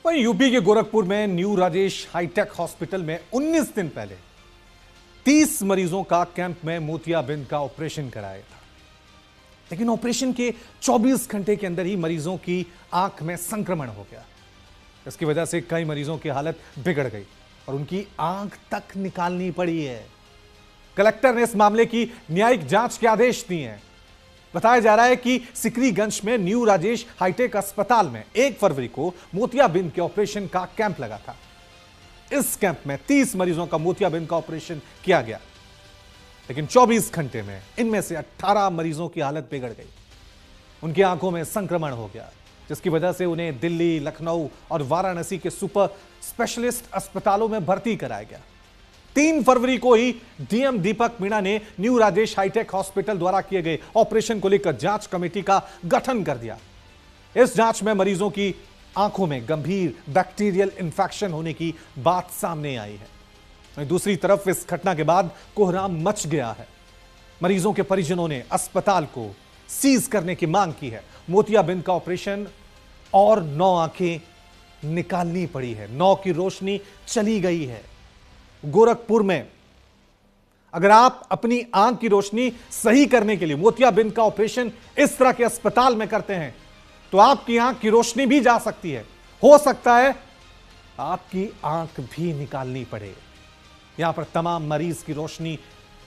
वहीं यूपी के गोरखपुर में न्यू राजेश हाईटेक हॉस्पिटल में 19 दिन पहले 30 मरीजों का कैंप में मोतियाबिंद का ऑपरेशन कराया था। लेकिन ऑपरेशन के 24 घंटे के अंदर ही मरीजों की आंख में संक्रमण हो गया। इसकी वजह से कई मरीजों की हालत बिगड़ गई और उनकी आंख तक निकालनी पड़ी है। कलेक्टर ने इस मामले की न्यायिक जांच के आदेश दिए हैं। बताया जा रहा है कि सिकरीगंज में न्यू राजेश हाईटेक अस्पताल में 1 फरवरी को मोतियाबिंद के ऑपरेशन का कैंप लगा था। इस कैंप में 30 मरीजों का मोतियाबिंद का ऑपरेशन किया गया, लेकिन 24 घंटे में इनमें से 18 मरीजों की हालत बिगड़ गई। उनकी आंखों में संक्रमण हो गया, जिसकी वजह से उन्हें दिल्ली, लखनऊ और वाराणसी के सुपर स्पेशलिस्ट अस्पतालों में भर्ती कराया गया। 3 फरवरी को ही डीएम दीपक मीणा ने न्यू राजेश हाईटेक हॉस्पिटल द्वारा किए गए ऑपरेशन को लेकर जांच कमेटी का गठन कर दिया। इस जांच में मरीजों की आंखों में गंभीर बैक्टीरियल इंफेक्शन होने की बात सामने आई है। वहीं दूसरी तरफ इस घटना के बाद कोहराम मच गया है। मरीजों के परिजनों ने अस्पताल को सीज करने की मांग की है। मोतियाबिंद का ऑपरेशन और 9 आंखें निकालनी पड़ी है, 9 की रोशनी चली गई है। गोरखपुर में अगर आप अपनी आंख की रोशनी सही करने के लिए मोतियाबिंद का ऑपरेशन इस तरह के अस्पताल में करते हैं तो आपकी आंख की रोशनी भी जा सकती है। हो सकता है आपकी आंख भी निकालनी पड़े। यहां पर तमाम मरीज की रोशनी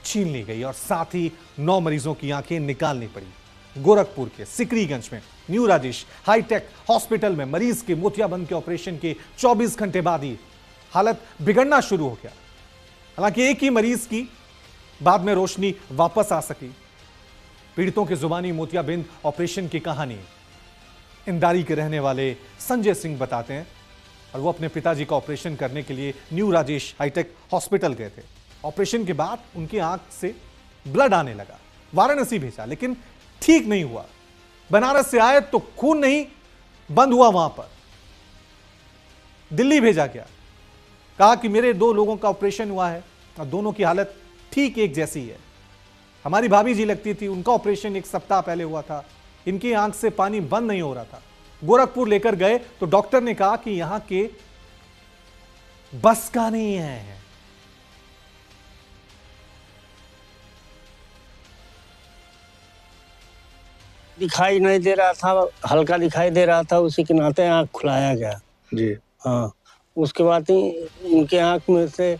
छीन ली गई और साथ ही 9 मरीजों की आंखें निकालनी पड़ी। गोरखपुर के सिकरीगंज में न्यू राजेश हाईटेक हॉस्पिटल में मरीज के मोतियाबिंद के ऑपरेशन के 24 घंटे बाद ही हालत बिगड़ना शुरू हो गया। हालांकि एक ही मरीज की बाद में रोशनी वापस आ सकी। पीड़ितों के जुबानी मोतियाबिंद ऑपरेशन की कहानी इंदारी के रहने वाले संजय सिंह बताते हैं और वो अपने पिताजी का ऑपरेशन करने के लिए न्यू राजेश हाईटेक हॉस्पिटल गए थे। ऑपरेशन के बाद उनकी आंख से ब्लड आने लगा। वाराणसी भेजा लेकिन ठीक नहीं हुआ। बनारस से आए तो खून नहीं बंद हुआ, वहां पर दिल्ली भेजा गया। कहा कि मेरे 2 लोगों का ऑपरेशन हुआ है और दोनों की हालत ठीक एक जैसी है। हमारी भाभी जी लगती थी, उनका ऑपरेशन 1 सप्ताह पहले हुआ था, इनकी आंख से पानी बंद नहीं हो रहा था। गोरखपुर लेकर गए तो डॉक्टर ने कहा कि यहां के बस का नहीं है। दिखाई नहीं दे रहा था, हल्का दिखाई दे रहा था, उसी के नाते आंख खुलाया गया जी। हाँ, उसके बाद ही उनके आंख में से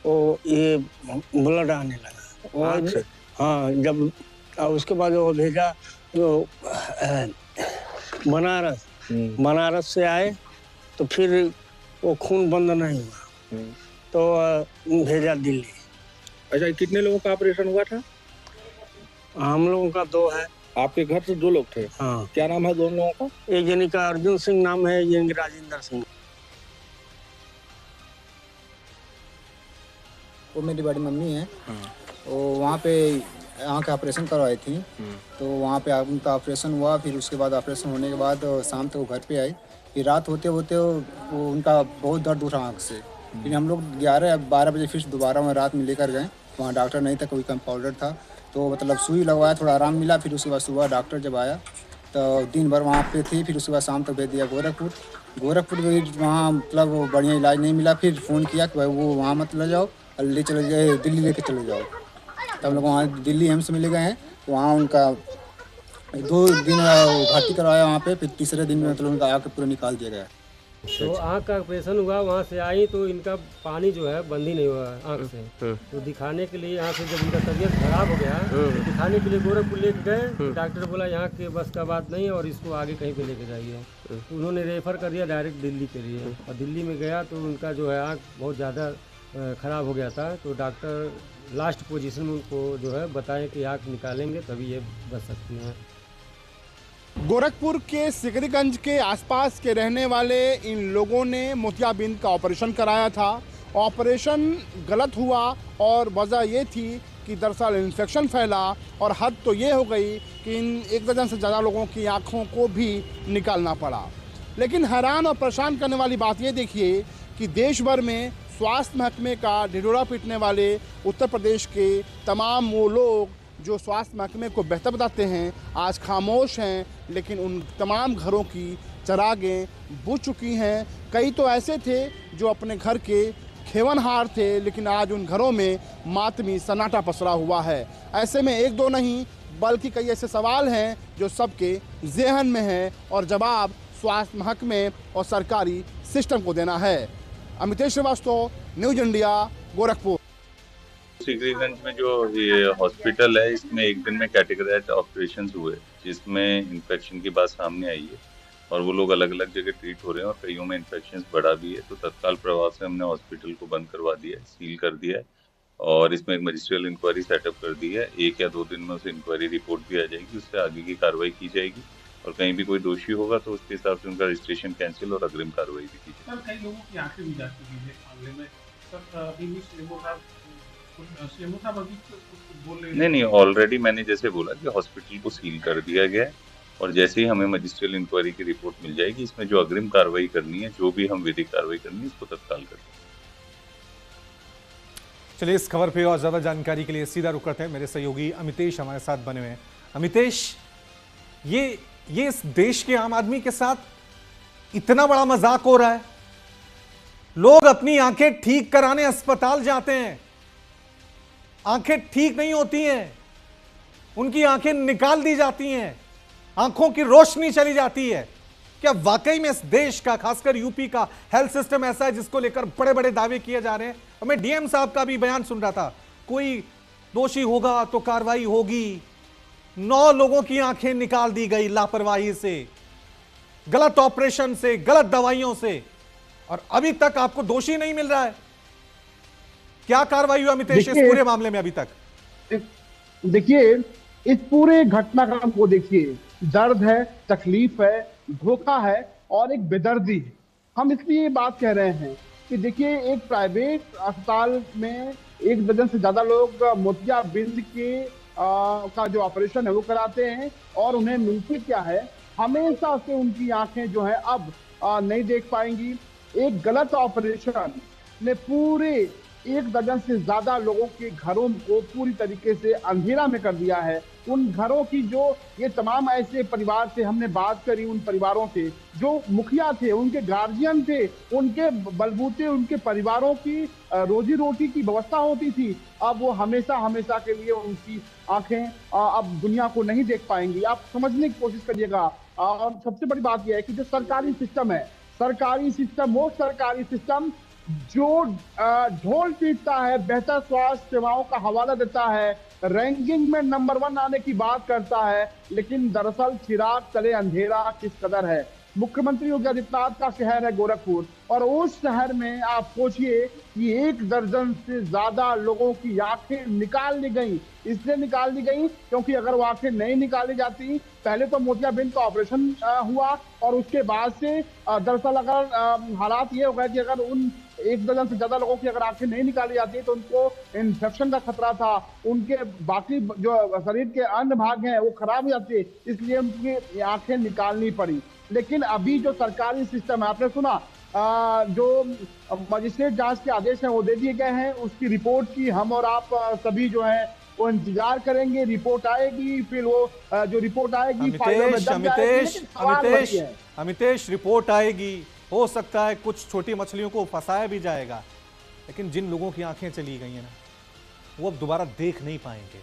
वो ये ब्लड आने लगा और हाँ, जब उसके बाद वो भेजा तो बनारस से आए तो फिर वो खून बंद नहीं हुआ तो भेजा दिल्ली। अच्छा, कितने लोगों का ऑपरेशन हुआ था? हम लोगों का 2 है। आपके घर से 2 लोग थे? हाँ। क्या नाम है दोनों लोगों का? एक जनी का अर्जुन सिंह नाम है, एक राजेंद्र सिंह। वो मेरी बड़ी मम्मी है। वो वहाँ पे आँख का ऑपरेशन करवाई थी, तो वहाँ पे उनका ऑपरेशन हुआ। फिर उसके बाद ऑपरेशन होने के बाद शाम तक वो घर पे आए। फिर रात होते होते वो उनका बहुत दर्द उठा आँख से। फिर हम लोग 11-12 बजे फिर दोबारा वहाँ रात में लेकर गए। वहाँ डॉक्टर नहीं था, कोई कंपाउंडर था, तो मतलब सुई लगवाया, थोड़ा आराम मिला। फिर उसके बाद सुबह डॉक्टर जब आया तो दिन भर वहाँ पे थे। फिर उसके बाद शाम तक भेज दिया गोरखपुर में। वहाँ मतलब बढ़िया इलाज नहीं मिला। फिर फ़ोन किया कि भाई वो वहाँ मत ले जाओ, ले चले जाए दिल्ली लेके चले जाओ। तब लोग वहाँ दिल्ली एम्स में ले गए हैं। वहाँ उनका 2 दिन भर्ती करवाया वहाँ पे। फिर तीसरे दिन में मतलब उनका आँख पूरा निकाल दिया गया। तो आँख का ऑपरेशन हुआ, वहाँ से आई तो इनका पानी जो है बंद ही नहीं हुआ आँख से। तो दिखाने के लिए यहाँ से जब इनका तबीयत खराब हो गया तो दिखाने के लिए गोरखपुर लेके गए। डॉक्टर बोला यहाँ के बस का बात नहीं और इसको आगे कहीं पे लेके जाइए। तो उन्होंने रेफर कर दिया डायरेक्ट दिल्ली के लिए। और दिल्ली में गया तो उनका जो है आँख बहुत ज़्यादा ख़राब हो गया था। तो डॉक्टर लास्ट पोजीशन में उनको जो है बताएं कि आँख निकालेंगे तभी ये बच सकती हैं। गोरखपुर के सिकरीगंज के आसपास के रहने वाले इन लोगों ने मोतियाबिंद का ऑपरेशन कराया था। ऑपरेशन गलत हुआ और वजह ये थी कि दरअसल इन्फेक्शन फैला और हद तो ये हो गई कि इन 1 दर्जन से ज़्यादा लोगों की आँखों को भी निकालना पड़ा। लेकिन हैरान और परेशान करने वाली बात ये देखिए कि देश भर में स्वास्थ्य महकमे का ढिढोरा पीटने वाले उत्तर प्रदेश के तमाम वो लोग जो स्वास्थ्य महकमे को बेहतर बताते हैं आज खामोश हैं। लेकिन उन तमाम घरों की चरागें बुझ चुकी हैं। कई तो ऐसे थे जो अपने घर के खेवनहार थे, लेकिन आज उन घरों में मातमी सन्नाटा पसरा हुआ है। ऐसे में एक दो नहीं बल्कि कई ऐसे सवाल हैं जो सबके ज़हन में हैं और जवाब स्वास्थ्य महकमे और सरकारी सिस्टम को देना है। Amitesh Srivastava, news India, Gorakhpur. सिकरीगंज में जो ये हॉस्पिटल है, इसमें एक दिन में कैटेगराइज्ड ऑपरेशंस हुए, जिसमें इन्फेक्शन की बात सामने आई है और वो लोग अलग अलग जगह ट्रीट हो रहे हैं और कईयों में इन्फेक्शन बढ़ा भी है। तो तत्काल प्रभाव से हमने हॉस्पिटल को बंद करवा दिया है, सील कर दिया है और इसमें एक मजिस्ट्रियल इंक्वायरी सेटअप कर दी है। 1 या 2 दिन में उसे इंक्वायरी रिपोर्ट भी आ जाएगी, उससे आगे की कार्रवाई की जाएगी और कहीं भी कोई दोषी होगा तो उसके हिसाब से उनका रजिस्ट्रेशन कैंसिल और अग्रिम कार्रवाई भी की जाएगी। कई लोगों की आंखें भी जा चुकी है इस मामले में। सर अभी भी सीएमओ साहब अभी कुछ बोल रहे हैं? नहीं, ऑलरेडी मैंने जैसे बोला कि हॉस्पिटल को सील कर दिया गया है और जैसे ही हमें मजिस्ट्रियल इंक्वायरी की रिपोर्ट मिल जाएगी, इसमें जो अग्रिम कार्रवाई करनी है, जो भी हम विधिक कार्रवाई करनी है, इसको तत्काल कर देंगे। चलिए इस खबर पे और ज्यादा जानकारी के लिए सीधा रुक करते हैं। मेरे सहयोगी अमितेश हमारे साथ बने हुए हैं। अमितेश, ये इस देश के आम आदमी के साथ इतना बड़ा मजाक हो रहा है। लोग अपनी आंखें ठीक कराने अस्पताल जाते हैं, आंखें ठीक नहीं होती हैं, उनकी आंखें निकाल दी जाती हैं, आंखों की रोशनी चली जाती है। क्या वाकई में इस देश का, खासकर यूपी का हेल्थ सिस्टम ऐसा है जिसको लेकर बड़े बड़े दावे किए जा रहे हैं? और मैं डीएम साहब का भी बयान सुन रहा था, कोई दोषी होगा तो कार्रवाई होगी। 9 लोगों की आंखें निकाल दी गई लापरवाही से, गलत ऑपरेशन से, गलत दवाइयों से, और अभी तक आपको दोषी नहीं मिल रहा है। क्या कार्रवाई हुई अमितेश इस पूरे मामले में अभी तक? देखिए, इस पूरे घटनाक्रम को देखिए, दर्द है, तकलीफ है, धोखा है और एक बेदर्दी है। हम इसलिए ये बात कह रहे हैं कि देखिए, एक प्राइवेट अस्पताल में 1 दर्जन से ज्यादा लोग मोतियाबिंद के का जो ऑपरेशन है वो कराते हैं और उन्हें मिलती क्या है, हमेशा से उनकी आंखें जो है अब नहीं देख पाएंगी। एक गलत ऑपरेशन ने पूरे 1 दर्जन से ज्यादा लोगों के घरों को पूरी तरीके से अंधेरा में कर दिया है। उन घरों की जो ये तमाम ऐसे परिवार से हमने बात करी, उन परिवारों से जो मुखिया थे, उनके गार्जियन थे, उनके बलबूते उनके परिवारों की रोजी रोटी की व्यवस्था होती थी, अब वो हमेशा हमेशा के लिए उनकी आंखें अब दुनिया को नहीं देख पाएंगी। आप समझने की कोशिश करिएगा। और सबसे बड़ी बात यह है कि जो सरकारी सिस्टम है, वो सरकारी सिस्टम जो ढोल पीटता है, बेहतर स्वास्थ्य सेवाओं का हवाला देता है, रैंकिंग में नंबर 1 आने की बात करता है, लेकिन दरअसल चिराग तले अंधेरा किस कदर है। मुख्यमंत्री योगी आदित्यनाथ का शहर है गोरखपुर और उस शहर में आप सोचिए कि 1 दर्जन से ज्यादा लोगों की आंखें निकाल दी गई। इसलिए निकाल दी गई क्योंकि अगर वो आंखें नहीं निकाली जाती, पहले तो मोतियाबिंद का ऑपरेशन हुआ और उसके बाद से दरअसल अगर हालात ये हो गए कि अगर उन 1 दर्जन से ज्यादा लोगों की अगर आंखें नहीं निकाली जाती तो उनको इन्फेक्शन का खतरा था, उनके बाकी जो शरीर के अन्य भाग हैं वो खराब हो जाते, इसलिए उनकी आंखें निकालनी पड़ी। लेकिन अभी जो सरकारी सिस्टम है, आपने सुना जो मजिस्ट्रेट जांच के आदेश हैं वो दे दिए गए हैं, उसकी रिपोर्ट की हम और आप सभी जो हैं वो इंतजार करेंगे। रिपोर्ट आएगी, फिर वो जो रिपोर्ट आएगी अमितेश रिपोर्ट आएगी, हो सकता है कुछ छोटी मछलियों को फंसाया भी जाएगा, लेकिन जिन लोगों की आंखें चली गई हैं ना, वो अब दोबारा देख नहीं पाएंगे।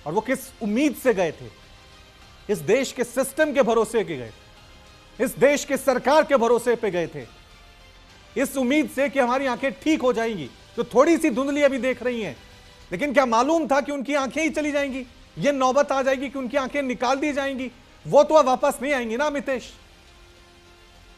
और वो किस उम्मीद से गए थे? इस देश के सिस्टम के भरोसे के गए थे, इस देश के सरकार के भरोसे पे गए थे, इस उम्मीद से कि हमारी आंखें ठीक हो जाएंगी, जो थोड़ी सी धुंधली अभी देख रही हैं। लेकिन क्या मालूम था कि उनकी आंखें ही चली जाएंगी? ये नौबत आ जाएगी कि उनकी आंखें निकाल दी जाएंगी, वो तो अब वापस नहीं आएंगी ना अमितेश।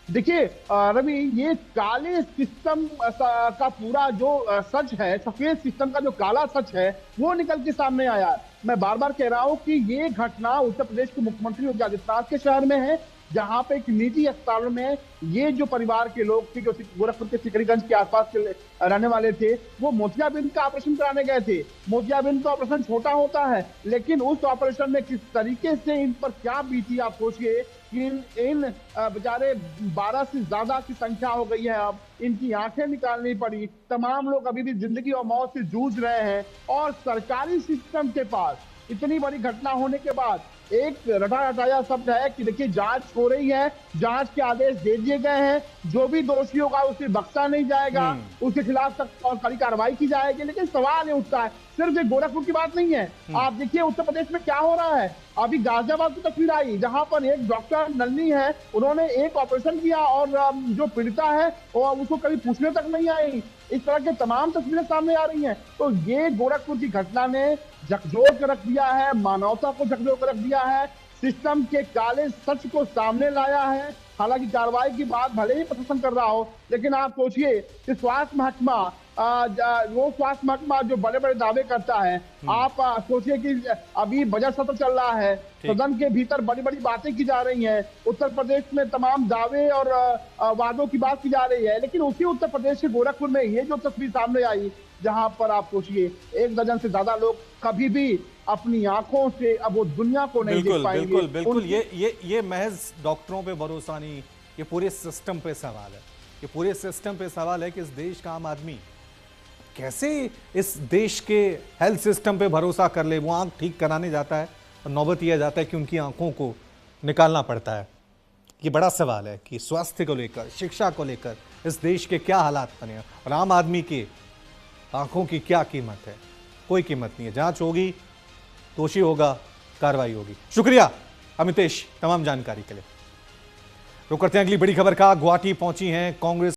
देखिए रवि, ये काले सिस्टम का पूरा जो सच है, सफेद सिस्टम का जो काला सच है, वो निकल के सामने आया। मैं बार बार कह रहा हूं कि ये घटना उत्तर प्रदेश के मुख्यमंत्री योगी आदित्यनाथ के शहर में है, जहां पे एक निजी अस्पताल में ये जो परिवार के लोग थे, जो गोरखपुर के सिकरीगंज के आसपास के रहने वाले थे, वो मोतियाबिंद का ऑपरेशन कराने गए थे। मोतियाबिंद का ऑपरेशन छोटा होता है, लेकिन उस ऑपरेशन में किस तरीके से इन पर क्या बीती, आप सोचिए कि इन बेचारे 12 से ज्यादा की संख्या हो गई है, अब इनकी आंखें निकालनी पड़ी। तमाम लोग अभी भी जिंदगी और मौत से जूझ रहे हैं और सरकारी सिस्टम के पास इतनी बड़ी घटना होने के बाद एक रटा रटाया शब्द है कि देखिए जांच हो रही है, जांच के आदेश दे दिए गए हैं, जो भी दोषी होगा उसे बख्शा नहीं जाएगा, उसके खिलाफ सख्त और कड़ी कार्रवाई की जाएगी। लेकिन सवाल ये उठता है, सिर्फ ये गोरखपुर की बात नहीं है। आप देखिए उत्तर प्रदेश में क्या हो रहा है। अभी गाजियाबाद की तस्वीर आई जहां पर एक डॉक्टर नलनी है, उन्होंने एक ऑपरेशन किया और जो पीड़िता है वो उसको कभी पूछने तक नहीं आई। इस तरह के तमाम तस्वीरें सामने आ रही हैं। तो ये गोरखपुर की घटना ने झकझोर कर रख दिया है, मानवता को झकझोर कर रख दिया है, सिस्टम के काले सच को सामने लाया है। हालांकि कार्रवाई की बात भले ही प्रशासन कर रहा हो, लेकिन आप सोचिए कि स्वास्थ्य महकमा वो स्वास्थ्य महकमा जो बड़े बड़े दावे करता है, आप सोचिए कि अभी बजट सत्र चल रहा है, सदन के भीतर बड़ी बड़ी बातें की जा रही हैं, उत्तर प्रदेश में तमाम दावे और वादों की बात की जा रही है, लेकिन उसी उत्तर प्रदेश के गोरखपुर में ये जो तस्वीर सामने आई, जहां पर आप सोचिए 1 दर्जन से ज्यादा लोग कभी भी अपनी आंखों से अब वो दुनिया को नहीं देख पाएंगे। बिल्कुल बिल्कुल ये महज डॉक्टरों पे भरोसा नहीं, ये पूरे सिस्टम पे सवाल है। ये पूरे सिस्टम पे सवाल है कि इस देश का आम आदमी कैसे इस देश के हेल्थ सिस्टम पे भरोसा कर ले। वो आंख ठीक कराने जाता है और नौबत यह जाता है कि उनकी आंखों को निकालना पड़ता है। ये बड़ा सवाल है कि स्वास्थ्य को लेकर, शिक्षा को लेकर इस देश के क्या हालात बने हैं और आम आदमी की आंखों की क्या कीमत है। कोई कीमत नहीं है। जांच होगी, दोषी होगा, कार्रवाई होगी। शुक्रिया अमितेश तमाम जानकारी के लिए। रुक करते हैं अगली बड़ी खबर का। गुवाहाटी पहुंची हैं कांग्रेस